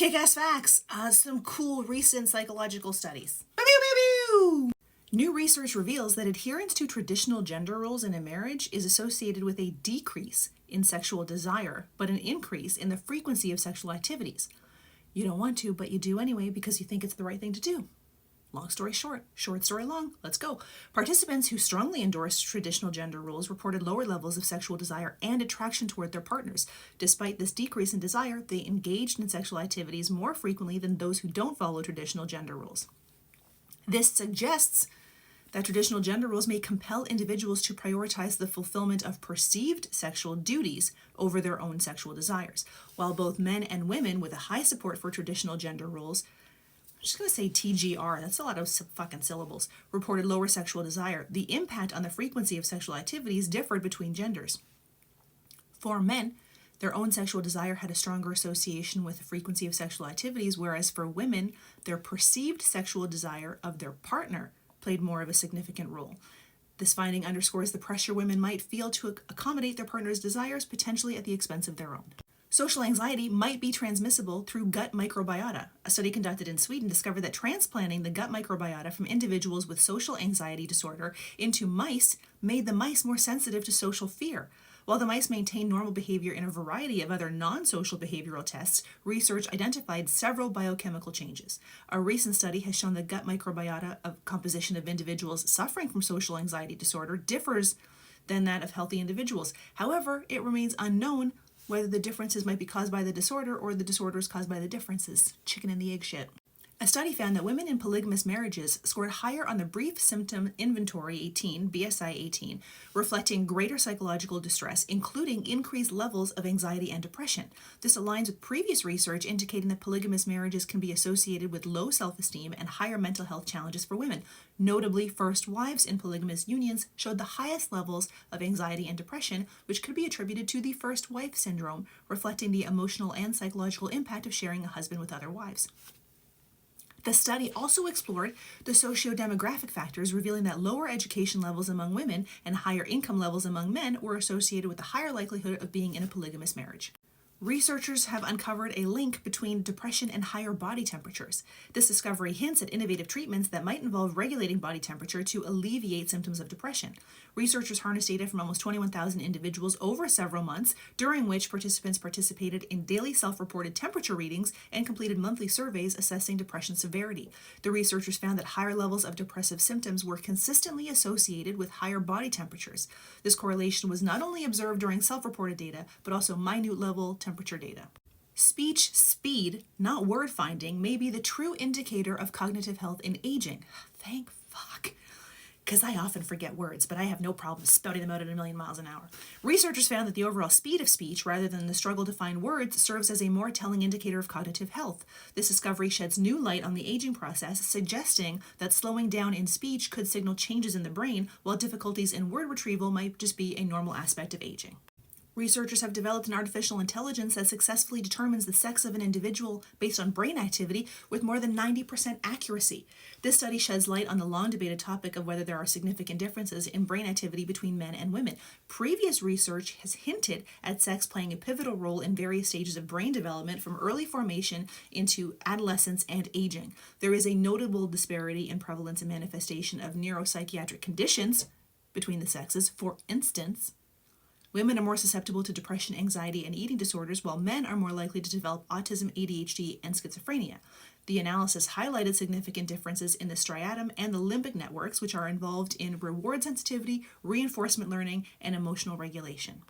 Kick-ass facts, some cool recent psychological studies. Pew, pew, pew. New research reveals that adherence to traditional gender roles in a marriage is associated with a decrease in sexual desire, but an increase in the frequency of sexual activities. You don't want to, but you do anyway because you think it's the right thing to do. Long story short, short story long, let's go. Participants who strongly endorsed traditional gender roles reported lower levels of sexual desire and attraction toward their partners. Despite this decrease in desire, they engaged in sexual activities more frequently than those who don't follow traditional gender roles. This suggests that traditional gender roles may compel individuals to prioritize the fulfillment of perceived sexual duties over their own sexual desires. While both men and women with a high support for traditional gender roles, I'm just going to say TGR, that's a lot of fucking syllables, reported lower sexual desire, the impact on the frequency of sexual activities differed between genders. For men, their own sexual desire had a stronger association with the frequency of sexual activities, whereas for women, their perceived sexual desire of their partner played more of a significant role. This finding underscores the pressure women might feel to accommodate their partner's desires, potentially at the expense of their own. Social anxiety might be transmissible through gut microbiota. A study conducted in Sweden discovered that transplanting the gut microbiota from individuals with social anxiety disorder into mice made the mice more sensitive to social fear. While the mice maintained normal behavior in a variety of other non-social behavioral tests, research identified several biochemical changes. A recent study has shown the gut microbiota composition of individuals suffering from social anxiety disorder differs than that of healthy individuals. However, it remains unknown whether the differences might be caused by the disorder or the disorder is caused by the differences. Chicken and the egg shit. A study found that women in polygamous marriages scored higher on the Brief Symptom Inventory 18, BSI 18, reflecting greater psychological distress, including increased levels of anxiety and depression. This aligns with previous research indicating that polygamous marriages can be associated with low self-esteem and higher mental health challenges for women. Notably, first wives in polygamous unions showed the highest levels of anxiety and depression, which could be attributed to the first wife syndrome, reflecting the emotional and psychological impact of sharing a husband with other wives. The study also explored the socio-demographic factors, revealing that lower education levels among women and higher income levels among men were associated with a higher likelihood of being in a polygamous marriage. Researchers have uncovered a link between depression and higher body temperatures. This discovery hints at innovative treatments that might involve regulating body temperature to alleviate symptoms of depression. Researchers harnessed data from almost 21,000 individuals over several months, during which participants participated in daily self-reported temperature readings and completed monthly surveys assessing depression severity. The researchers found that higher levels of depressive symptoms were consistently associated with higher body temperatures. This correlation was not only observed during self-reported data, but also minute-level temperature data. Speech speed, not word finding, may be the true indicator of cognitive health in aging. Thank fuck. Because I often forget words, but I have no problem spouting them out at 1,000,000 miles an hour. Researchers found that the overall speed of speech, rather than the struggle to find words, serves as a more telling indicator of cognitive health. This discovery sheds new light on the aging process, suggesting that slowing down in speech could signal changes in the brain, while difficulties in word retrieval might just be a normal aspect of aging. Researchers have developed an artificial intelligence that successfully determines the sex of an individual based on brain activity with more than 90% accuracy. This study sheds light on the long-debated topic of whether there are significant differences in brain activity between men and women. Previous research has hinted at sex playing a pivotal role in various stages of brain development, from early formation into adolescence and aging. There is a notable disparity in prevalence and manifestation of neuropsychiatric conditions between the sexes. For instance, women are more susceptible to depression, anxiety, and eating disorders, while men are more likely to develop autism, ADHD, and schizophrenia. The analysis highlighted significant differences in the striatum and the limbic networks, which are involved in reward sensitivity, reinforcement learning, and emotional regulation.